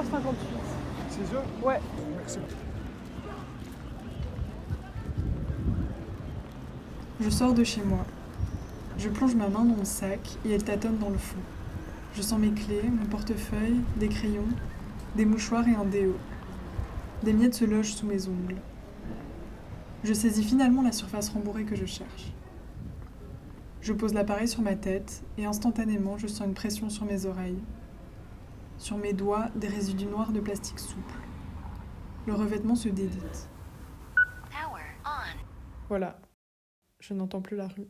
18h58. 16h? Ouais. Merci. Je sors de chez moi. Je plonge ma main dans mon sac et elle tâtonne dans le fond. Je sens mes clés, mon portefeuille, des crayons, des mouchoirs et un déo. Des miettes se logent sous mes ongles. Je saisis finalement la surface rembourrée que je cherche. Je pose l'appareil sur ma tête et instantanément je sens une pression sur mes oreilles. Sur mes doigts, des résidus noirs de plastique souple. Le revêtement se délite. Voilà, je n'entends plus la rue.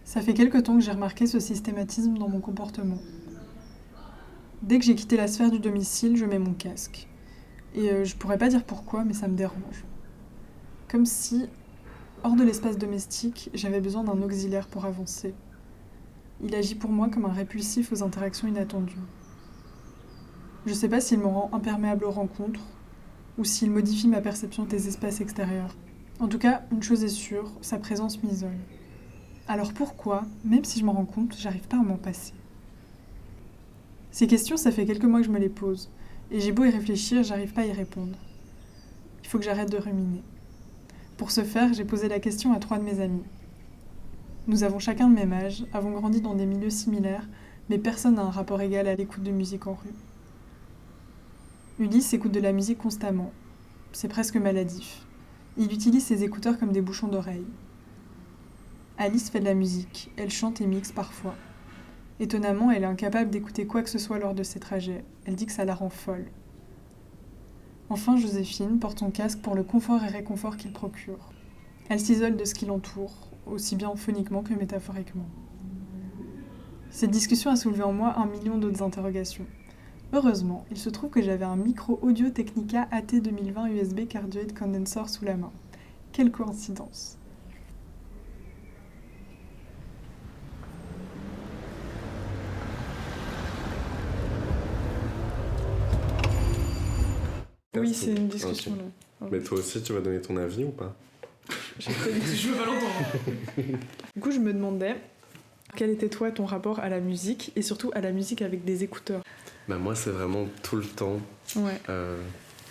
Ça fait quelque temps que j'ai remarqué ce systématisme dans mon comportement. Dès que j'ai quitté la sphère du domicile, je mets mon casque. Et je pourrais pas dire pourquoi, mais ça me dérange. Comme si, hors de l'espace domestique, j'avais besoin d'un auxiliaire pour avancer. Il agit pour moi comme un répulsif aux interactions inattendues. Je sais pas s'il me rend imperméable aux rencontres, ou s'il modifie ma perception des espaces extérieurs. En tout cas, une chose est sûre, sa présence m'isole. Alors pourquoi, même si je m'en rends compte, j'arrive pas à m'en passer? Ces questions, ça fait quelques mois que je me les pose, et j'ai beau y réfléchir, j'arrive pas à y répondre. Il faut que j'arrête de ruminer. Pour ce faire, j'ai posé la question à 3 de mes amis. Nous avons chacun le même âge, avons grandi dans des milieux similaires, mais personne n'a un rapport égal à l'écoute de musique en rue. Ulysse écoute de la musique constamment. C'est presque maladif. Il utilise ses écouteurs comme des bouchons d'oreille. Alice fait de la musique, elle chante et mixe parfois. Étonnamment, elle est incapable d'écouter quoi que ce soit lors de ses trajets. Elle dit que ça la rend folle. Enfin, Joséphine porte son casque pour le confort et réconfort qu'il procure. Elle s'isole de ce qui l'entoure, aussi bien phoniquement que métaphoriquement. Cette discussion a soulevé en moi 1 million d'autres interrogations. Heureusement, il se trouve que j'avais un micro Audio Technica AT2020 USB Cardioid Condenser sous la main. Quelle coïncidence! Oui, c'est une discussion là. Okay. Mais toi aussi, tu vas donner ton avis ou pas? Je veux pas l'entendre. Du coup, je me demandais, quel était toi ton rapport à la musique et surtout à la musique avec des écouteurs? Bah moi, c'est vraiment tout le temps. Ouais.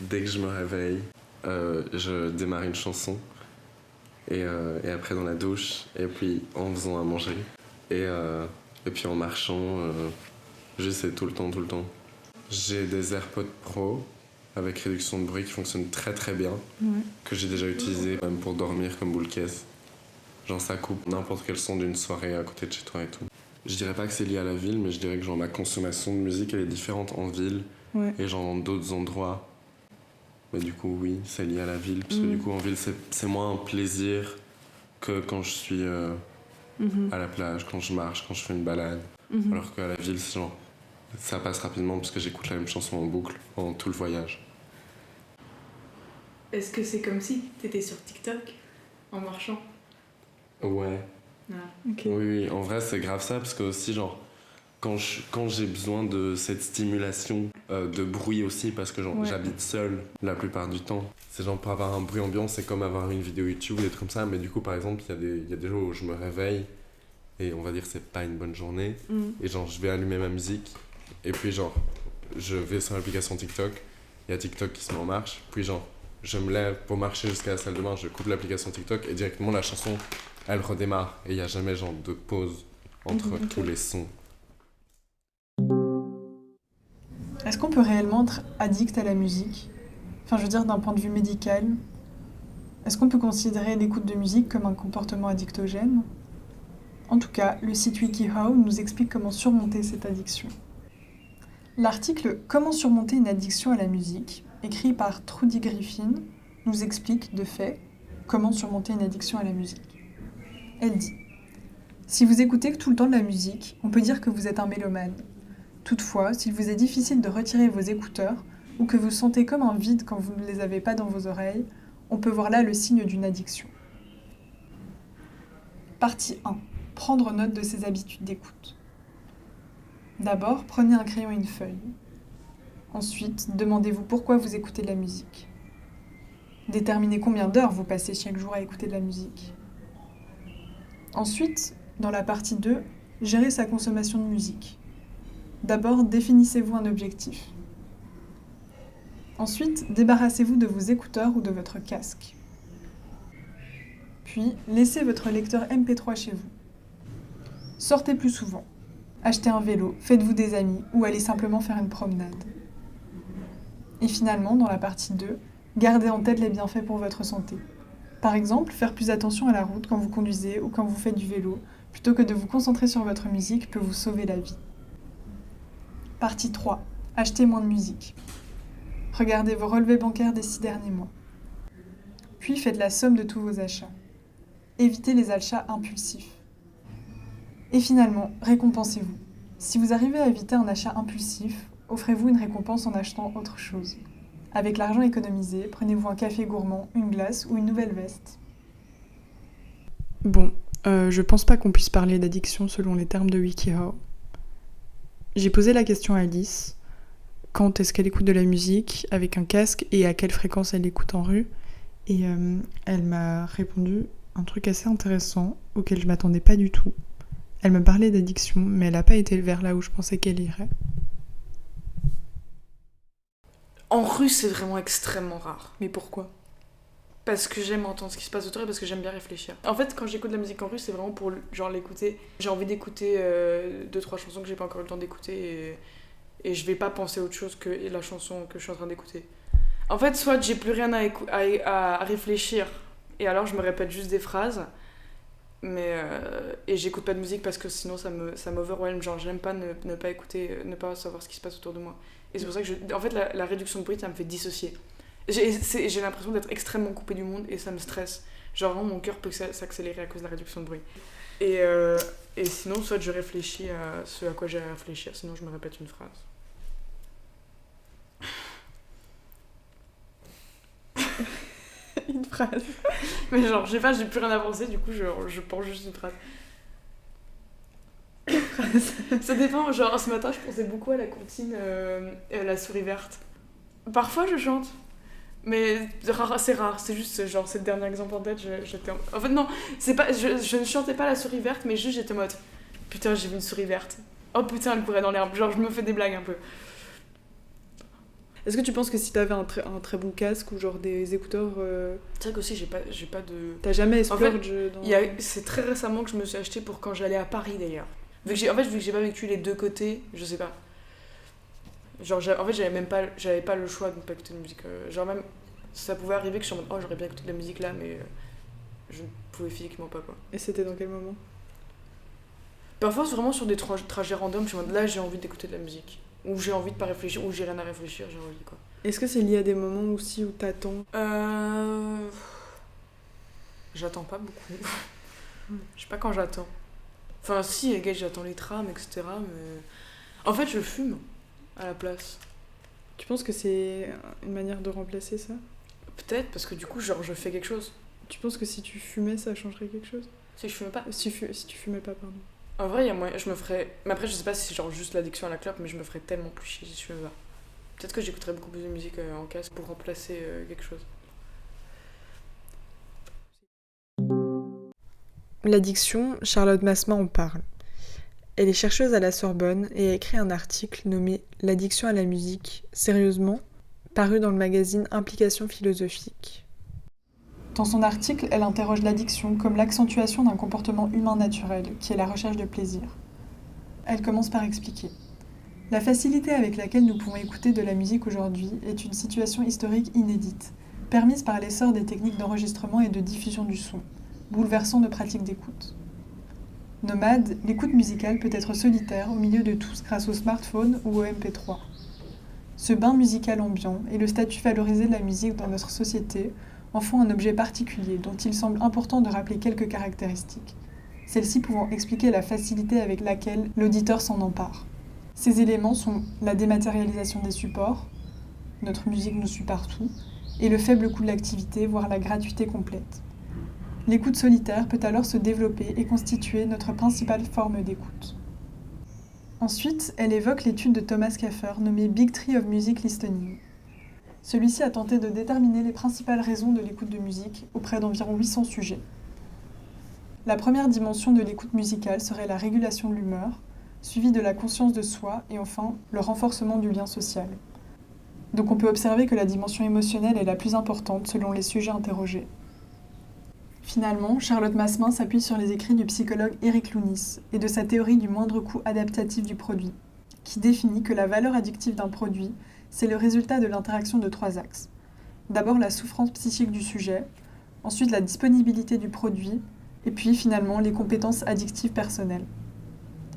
Dès que je me réveille, je démarre une chanson. Et après dans la douche, et puis en faisant à manger. Et puis en marchant, juste c'est tout le temps. J'ai des AirPods Pro avec réduction de bruit qui fonctionnent très très bien, que j'ai déjà utilisé même pour dormir comme boule caisse. Genre ça coupe n'importe quel son d'une soirée à côté de chez toi et tout. Je dirais pas que c'est lié à la ville, mais je dirais que genre ma consommation de musique elle est différente en ville et genre dans d'autres endroits. Mais du coup oui, c'est lié à la ville, parce que du coup en ville c'est moins un plaisir que quand je suis à la plage, quand je marche, quand je fais une balade. Alors qu'à la ville c'est genre ça passe rapidement parce que j'écoute la même chanson en boucle pendant tout le voyage. Est-ce que c'est comme si t'étais sur TikTok en marchant? Ouais. Ah, ok. Oui, en vrai c'est grave ça, parce que aussi genre quand j'ai besoin de cette stimulation de bruit aussi, parce que genre j'habite seul la plupart du temps, c'est genre pour avoir un bruit ambiant, c'est comme avoir une vidéo YouTube ou des trucs comme ça. Mais du coup par exemple il y a des jours où je me réveille et on va dire c'est pas une bonne journée et genre je vais allumer ma musique et puis genre je vais sur l'application TikTok, il y a TikTok qui se met en marche, puis genre je me lève pour marcher jusqu'à la salle de bain, je coupe l'application TikTok et directement la chanson elle redémarre et il y a jamais genre de pause entre tous les sons. Est-ce qu'on peut réellement être addict à la musique? Enfin, je veux dire, d'un point de vue médical, est-ce qu'on peut considérer l'écoute de musique comme un comportement addictogène? En tout cas, le site WikiHow nous explique comment surmonter cette addiction. L'article « Comment surmonter une addiction à la musique » écrit par Trudy Griffin nous explique, de fait, comment surmonter une addiction à la musique. Elle dit « Si vous écoutez tout le temps de la musique, on peut dire que vous êtes un mélomane. Toutefois, s'il vous est difficile de retirer vos écouteurs ou que vous sentez comme un vide quand vous ne les avez pas dans vos oreilles, on peut voir là le signe d'une addiction. » Partie 1. Prendre note de ses habitudes d'écoute. D'abord, prenez un crayon et une feuille. Ensuite, demandez-vous pourquoi vous écoutez de la musique. Déterminez combien d'heures vous passez chaque jour à écouter de la musique. Ensuite, dans la partie 2, gérez sa consommation de musique. D'abord, définissez-vous un objectif. Ensuite, débarrassez-vous de vos écouteurs ou de votre casque. Puis, laissez votre lecteur MP3 chez vous. Sortez plus souvent. Achetez un vélo, faites-vous des amis ou allez simplement faire une promenade. Et finalement, dans la partie 2, gardez en tête les bienfaits pour votre santé. Par exemple, faire plus attention à la route quand vous conduisez ou quand vous faites du vélo, plutôt que de vous concentrer sur votre musique, peut vous sauver la vie. Partie 3. Achetez moins de musique. Regardez vos relevés bancaires des 6 derniers mois. Puis faites la somme de tous vos achats. Évitez les achats impulsifs. Et finalement, récompensez-vous. Si vous arrivez à éviter un achat impulsif, offrez-vous une récompense en achetant autre chose. Avec l'argent économisé, prenez-vous un café gourmand, une glace ou une nouvelle veste. Bon, je pense pas qu'on puisse parler d'addiction selon les termes de WikiHow. J'ai posé la question à Alice. Quand est-ce qu'elle écoute de la musique, avec un casque, et à quelle fréquence elle l'écoute en rue. Et elle m'a répondu un truc assez intéressant, auquel je m'attendais pas du tout. Elle me parlait d'addiction, mais elle n'a pas été vers là où je pensais qu'elle irait. En rue, c'est vraiment extrêmement rare. Mais pourquoi ? Parce que j'aime entendre ce qui se passe autour et parce que j'aime bien réfléchir. En fait, quand j'écoute de la musique en rue, c'est vraiment pour genre l'écouter. J'ai envie d'écouter 2-3 chansons que j'ai pas encore eu le temps d'écouter et je vais pas penser à autre chose que la chanson que je suis en train d'écouter. En fait, soit j'ai plus rien à réfléchir et alors je me répète juste des phrases, mais et j'écoute pas de musique parce que sinon ça m'overwhelm. Genre, j'aime pas ne pas écouter, ne pas savoir ce qui se passe autour de moi. Et c'est pour ça que en fait, la réduction de bruit, ça me fait dissocier. J'ai l'impression d'être extrêmement coupée du monde et ça me stresse. Genre vraiment mon cœur peut s'accélérer à cause de la réduction de bruit. Et sinon, soit je réfléchis à ce à quoi j'ai à réfléchir, sinon je me répète une phrase. Une phrase. Mais genre, je sais pas, j'ai plus rien à penser, du coup je pense juste une phrase. Ça dépend, genre ce matin je pensais beaucoup à la comptine La souris verte. Parfois je chante. Mais c'est rare, c'est juste genre c'est le dernier exemple en tête, j'étais en fait non, c'est pas, je ne chantais pas La souris verte, mais juste j'étais en mode putain j'ai vu une souris verte, oh putain elle courait dans l'herbe, genre je me fais des blagues un peu. Est-ce que tu penses que si t'avais un très bon casque ou genre des écouteurs... C'est vrai qu'aussi j'ai pas de... T'as jamais splurge en fait, c'est très récemment que je me suis acheté pour quand j'allais à Paris d'ailleurs. Vu que j'ai pas vécu les deux côtés, je sais pas. Genre, en fait, j'avais pas le choix de ne pas écouter de musique. Genre, même, ça pouvait arriver que je suis en mode, oh, j'aurais bien écouté de la musique là, mais je ne pouvais physiquement pas, quoi. Et c'était dans quel moment ? Parfois, c'est vraiment sur des trajets random, je suis en mode, là, j'ai envie d'écouter de la musique. Ou j'ai envie de pas réfléchir, ou j'ai rien à réfléchir, j'ai envie, quoi. Est-ce que c'est lié à des moments aussi où t'attends ? J'attends pas beaucoup. Je sais pas quand j'attends. Enfin, si, gars, j'attends les trams, etc., mais... En fait, je fume. À la place. Tu penses que c'est une manière de remplacer ça ? Peut-être, parce que du coup, genre, je fais quelque chose. Tu penses que si tu fumais, ça changerait quelque chose ? Si je fumais pas si tu fumais pas, pardon. En vrai, je me ferais... Mais après, je sais pas si c'est genre juste l'addiction à la clope, mais je me ferais tellement plus chier si je fumais pas. Peut-être que j'écouterais beaucoup plus de musique en casque pour remplacer quelque chose. L'addiction, Charlotte Masma en parle. Elle est chercheuse à la Sorbonne et a écrit un article nommé « L'addiction à la musique, sérieusement ?» paru dans le magazine Implications philosophiques. Dans son article, elle interroge l'addiction comme l'accentuation d'un comportement humain naturel, qui est la recherche de plaisir. Elle commence par expliquer. La facilité avec laquelle nous pouvons écouter de la musique aujourd'hui est une situation historique inédite, permise par l'essor des techniques d'enregistrement et de diffusion du son, bouleversant nos pratiques d'écoute. Nomade, l'écoute musicale peut être solitaire au milieu de tous grâce au smartphone ou au MP3. Ce bain musical ambiant et le statut valorisé de la musique dans notre société en font un objet particulier dont il semble important de rappeler quelques caractéristiques, celles-ci pouvant expliquer la facilité avec laquelle l'auditeur s'en empare. Ces éléments sont la dématérialisation des supports, notre musique nous suit partout, et le faible coût de l'activité, voire la gratuité complète. L'écoute solitaire peut alors se développer et constituer notre principale forme d'écoute. Ensuite, elle évoque l'étude de Thomas Kaffer nommée Big Tree of Music Listening. Celui-ci a tenté de déterminer les principales raisons de l'écoute de musique auprès d'environ 800 sujets. La première dimension de l'écoute musicale serait la régulation de l'humeur, suivie de la conscience de soi et enfin le renforcement du lien social. Donc on peut observer que la dimension émotionnelle est la plus importante selon les sujets interrogés. Finalement, Charlotte Massemin s'appuie sur les écrits du psychologue Eric Lounis et de sa théorie du moindre coût adaptatif du produit, qui définit que la valeur addictive d'un produit, c'est le résultat de l'interaction de 3 axes. D'abord la souffrance psychique du sujet, ensuite la disponibilité du produit, et puis finalement les compétences addictives personnelles.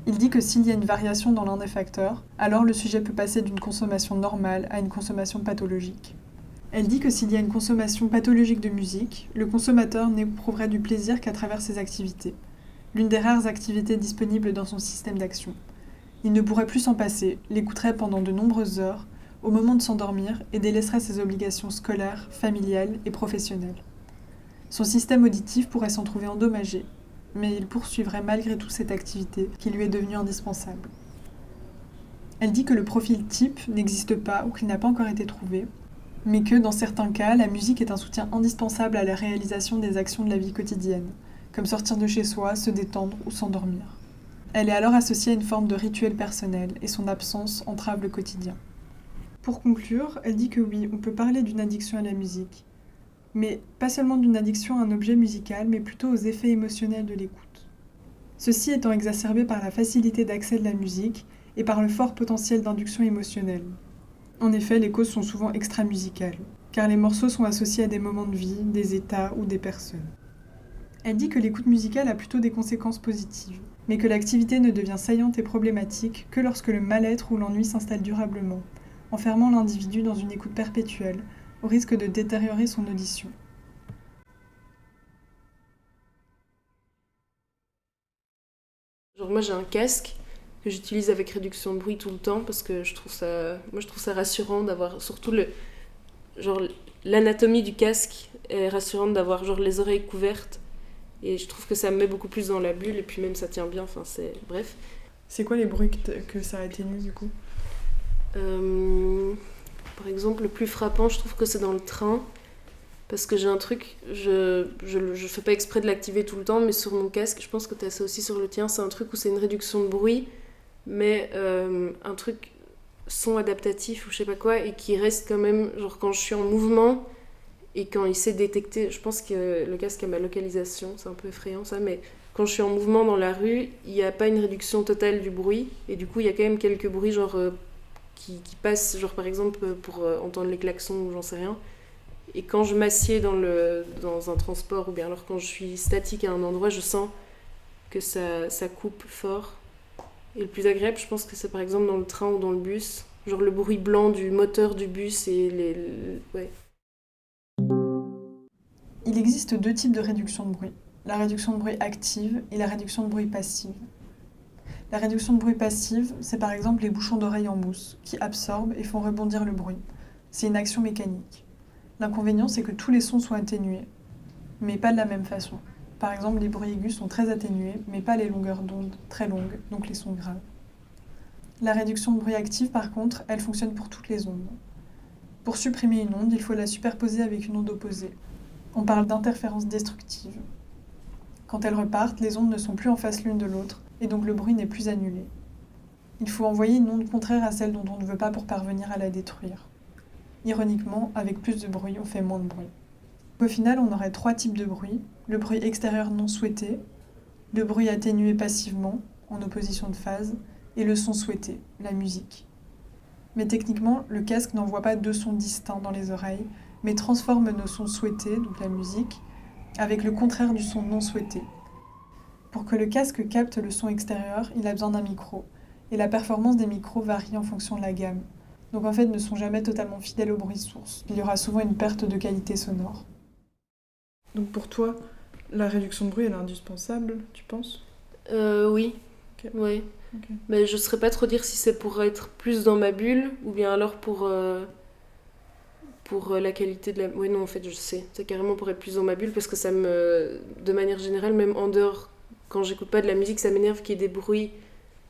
Il dit que s'il y a une variation dans l'un des facteurs, alors le sujet peut passer d'une consommation normale à une consommation pathologique. Elle dit que s'il y a une consommation pathologique de musique, le consommateur n'éprouverait du plaisir qu'à travers ses activités, l'une des rares activités disponibles dans son système d'action. Il ne pourrait plus s'en passer, l'écouterait pendant de nombreuses heures, au moment de s'endormir et délaisserait ses obligations scolaires, familiales et professionnelles. Son système auditif pourrait s'en trouver endommagé, mais il poursuivrait malgré tout cette activité qui lui est devenue indispensable. Elle dit que le profil type n'existe pas ou qu'il n'a pas encore été trouvé, mais que dans certains cas, la musique est un soutien indispensable à la réalisation des actions de la vie quotidienne, comme sortir de chez soi, se détendre ou s'endormir. Elle est alors associée à une forme de rituel personnel et son absence entrave le quotidien. Pour conclure, elle dit que oui, on peut parler d'une addiction à la musique, mais pas seulement d'une addiction à un objet musical, mais plutôt aux effets émotionnels de l'écoute. Ceci étant exacerbé par la facilité d'accès de la musique et par le fort potentiel d'induction émotionnelle. En effet, les causes sont souvent extra-musicales, car les morceaux sont associés à des moments de vie, des états ou des personnes. Elle dit que l'écoute musicale a plutôt des conséquences positives, mais que l'activité ne devient saillante et problématique que lorsque le mal-être ou l'ennui s'installe durablement, enfermant l'individu dans une écoute perpétuelle, au risque de détériorer son audition. Genre moi j'ai un casque que j'utilise avec réduction de bruit tout le temps parce que je trouve ça rassurant d'avoir surtout l'anatomie du casque est rassurante d'avoir genre les oreilles couvertes et je trouve que ça me met beaucoup plus dans la bulle et puis même ça tient bien, enfin c'est bref. C'est quoi les bruits que ça atténue du coup ? Par exemple, le plus frappant, je trouve que c'est dans le train. Parce que j'ai un truc, je fais pas exprès de l'activer tout le temps, mais sur mon casque, je pense que t'as ça aussi sur le tien, c'est un truc où c'est une réduction de bruit, mais un truc son adaptatif ou je sais pas quoi, et qui reste quand même, genre quand je suis en mouvement, et quand il sait détecter, je pense que le casque a ma localisation, c'est un peu effrayant ça, mais quand je suis en mouvement dans la rue, il n'y a pas une réduction totale du bruit, et du coup il y a quand même quelques bruits genre... qui passe, genre par exemple pour entendre les klaxons ou j'en sais rien. Et quand je m'assieds dans un transport ou bien alors quand je suis statique à un endroit, je sens que ça coupe fort. Et le plus agréable, je pense que c'est par exemple dans le train ou dans le bus, genre le bruit blanc du moteur du bus et ouais. Il existe 2 types de réduction de bruit, la réduction de bruit active et la réduction de bruit passive. La réduction de bruit passive, c'est par exemple les bouchons d'oreille en mousse, qui absorbent et font rebondir le bruit. C'est une action mécanique. L'inconvénient, c'est que tous les sons sont atténués, mais pas de la même façon. Par exemple, les bruits aigus sont très atténués, mais pas les longueurs d'onde très longues, donc les sons graves. La réduction de bruit active, par contre, elle fonctionne pour toutes les ondes. Pour supprimer une onde, il faut la superposer avec une onde opposée. On parle d'interférence destructive. Quand elles repartent, les ondes ne sont plus en face l'une de l'autre, et donc le bruit n'est plus annulé. Il faut envoyer une onde contraire à celle dont on ne veut pas pour parvenir à la détruire. Ironiquement, avec plus de bruit, on fait moins de bruit. Au final, on aurait 3 types de bruit. Le bruit extérieur non souhaité, le bruit atténué passivement, en opposition de phase, et le son souhaité, la musique. Mais techniquement, le casque n'envoie pas 2 sons distincts dans les oreilles, mais transforme nos sons souhaités, donc la musique, avec le contraire du son non souhaité. Pour que le casque capte le son extérieur, il a besoin d'un micro, et la performance des micros varie en fonction de la gamme. Donc en fait, ne sont jamais totalement fidèles au bruit source. Il y aura souvent une perte de qualité sonore. Donc pour toi, la réduction de bruit, elle est indispensable, tu penses ? Oui. Ok. Ouais. Ok. Mais je saurais pas trop dire si c'est pour être plus dans ma bulle ou bien alors pour la qualité de la... Oui, non, en fait, je sais. C'est carrément pour être plus dans ma bulle parce que ça me... De manière générale, même en dehors, quand j'écoute pas de la musique, ça m'énerve qu'il y ait des bruits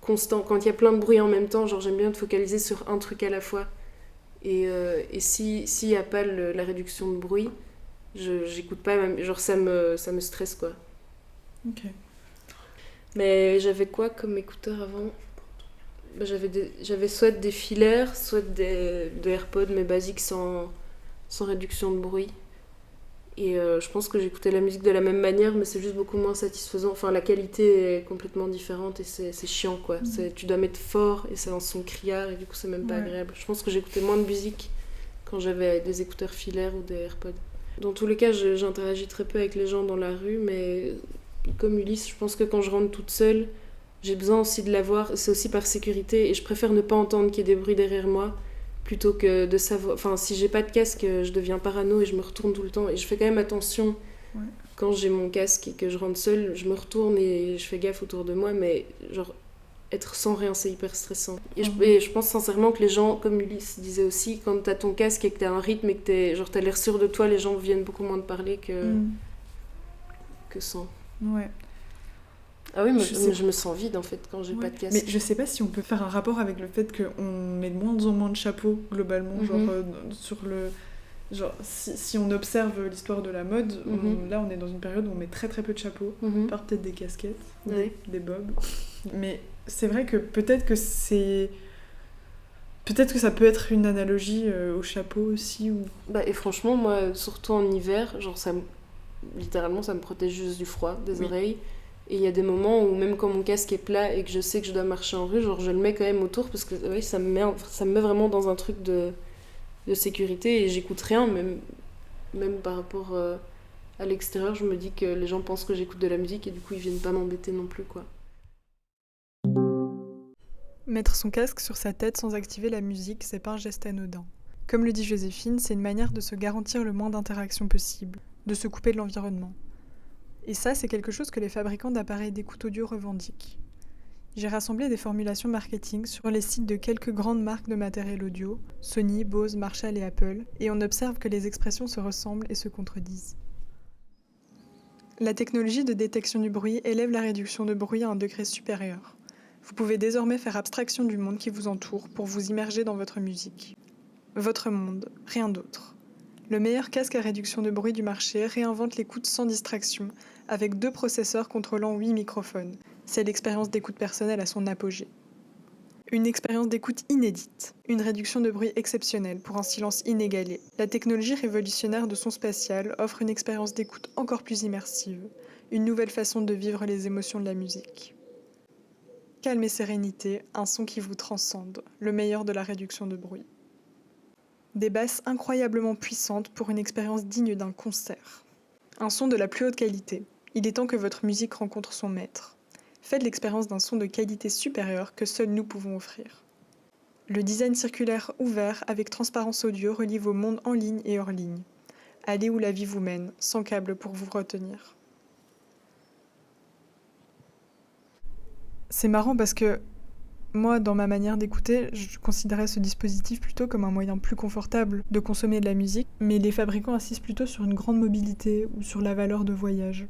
constants. Quand il y a plein de bruits en même temps, genre j'aime bien te focaliser sur un truc à la fois. Et s'il n'y a pas la réduction de bruit, j'écoute pas, même, genre ça me stresse quoi. Ok. Mais j'avais quoi comme écouteur avant? Bah, j'avais soit des filaires, soit des AirPods, mais basiques sans réduction de bruit. Et je pense que j'écoutais la musique de la même manière, mais c'est juste beaucoup moins satisfaisant. Enfin, la qualité est complètement différente et c'est chiant, quoi. Tu dois mettre fort et c'est un son criard et du coup, c'est même pas agréable. Je pense que j'écoutais moins de musique quand j'avais des écouteurs filaires ou des AirPods. Dans tous les cas, j'interagis très peu avec les gens dans la rue, mais comme Ulysse, je pense que quand je rentre toute seule, j'ai besoin aussi de l'avoir. C'est aussi par sécurité et je préfère ne pas entendre qu'il y ait des bruits derrière moi plutôt que de savoir. Enfin, si j'ai pas de casque, je deviens parano et je me retourne tout le temps. Et je fais quand même attention quand j'ai mon casque et que je rentre seule, je me retourne et je fais gaffe autour de moi, mais genre être sans rien, c'est hyper stressant. Et je pense sincèrement que les gens, comme Ulysse disait aussi, quand t'as ton casque et que t'as un rythme et que t'as l'air sûr de toi, les gens viennent beaucoup moins te parler que sans. Ouais. Ah oui, je me sens vide en fait quand j'ai pas de casque. Mais je sais pas si on peut faire un rapport avec le fait qu'on met de moins en moins de chapeaux globalement, sur le. Genre, si on observe l'histoire de la mode, là on est dans une période où on met très très peu de chapeaux, par peut-être des casquettes, des bobs. Mais c'est vrai que peut-être que ça peut être une analogie au chapeau aussi. Ou... Bah, et franchement, moi, surtout en hiver, genre littéralement ça me protège juste du froid, des oreilles. Et il y a des moments où même quand mon casque est plat et que je sais que je dois marcher en rue, genre je le mets quand même autour parce que ça me met vraiment dans un truc de sécurité et j'écoute rien, même par rapport à l'extérieur, je me dis que les gens pensent que j'écoute de la musique et du coup ils viennent pas m'embêter non plus quoi. Mettre son casque sur sa tête sans activer la musique, c'est pas un geste anodin. Comme le dit Joséphine, c'est une manière de se garantir le moins d'interactions possible, de se couper de l'environnement. Et ça, c'est quelque chose que les fabricants d'appareils d'écoute audio revendiquent. J'ai rassemblé des formulations marketing sur les sites de quelques grandes marques de matériel audio, Sony, Bose, Marshall et Apple, et on observe que les expressions se ressemblent et se contredisent. La technologie de détection du bruit élève la réduction de bruit à un degré supérieur. Vous pouvez désormais faire abstraction du monde qui vous entoure pour vous immerger dans votre musique. Votre monde, rien d'autre. Le meilleur casque à réduction de bruit du marché réinvente l'écoute sans distraction, avec 2 processeurs contrôlant 8 microphones. C'est l'expérience d'écoute personnelle à son apogée. Une expérience d'écoute inédite, une réduction de bruit exceptionnelle pour un silence inégalé. La technologie révolutionnaire de son spatial offre une expérience d'écoute encore plus immersive, une nouvelle façon de vivre les émotions de la musique. Calme et sérénité, un son qui vous transcende, le meilleur de la réduction de bruit. Des basses incroyablement puissantes pour une expérience digne d'un concert. Un son de la plus haute qualité. Il est temps que votre musique rencontre son maître. Faites l'expérience d'un son de qualité supérieure que seuls nous pouvons offrir. Le design circulaire ouvert avec transparence audio relie vos mondes en ligne et hors ligne. Allez où la vie vous mène, sans câble pour vous retenir. C'est marrant parce que moi, dans ma manière d'écouter, je considérais ce dispositif plutôt comme un moyen plus confortable de consommer de la musique, mais les fabricants insistent plutôt sur une grande mobilité ou sur la valeur de voyage.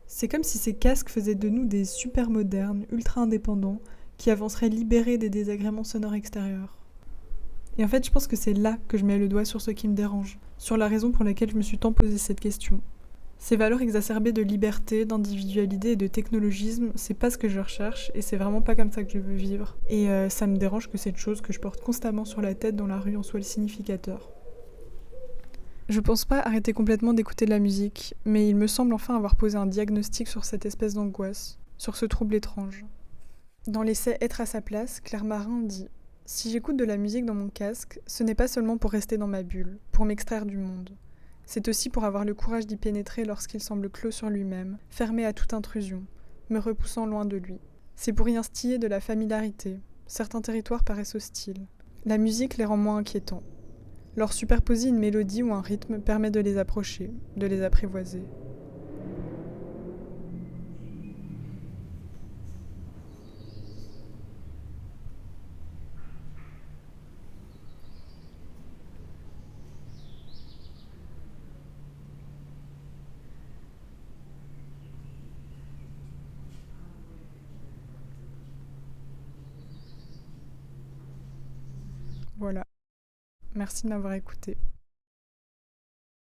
C'est comme si ces casques faisaient de nous des super modernes, ultra indépendants, qui avanceraient libérés des désagréments sonores extérieurs. Et en fait, je pense que c'est là que je mets le doigt sur ce qui me dérange, sur la raison pour laquelle je me suis tant posé cette question. Ces valeurs exacerbées de liberté, d'individualité et de technologisme, c'est pas ce que je recherche et c'est vraiment pas comme ça que je veux vivre. Et ça me dérange que cette chose que je porte constamment sur la tête dans la rue en soit le significateur. Je pense pas arrêter complètement d'écouter de la musique, mais il me semble enfin avoir posé un diagnostic sur cette espèce d'angoisse, sur ce trouble étrange. Dans l'essai Être à sa place, Claire Marin dit « Si j'écoute de la musique dans mon casque, ce n'est pas seulement pour rester dans ma bulle, pour m'extraire du monde. C'est aussi pour avoir le courage d'y pénétrer lorsqu'il semble clos sur lui-même, fermé à toute intrusion, me repoussant loin de lui. C'est pour y instiller de la familiarité. Certains territoires paraissent hostiles. La musique les rend moins inquiétants. Leur superposer une mélodie ou un rythme permet de les approcher, de les apprivoiser. » Voilà. Merci de m'avoir écoutée.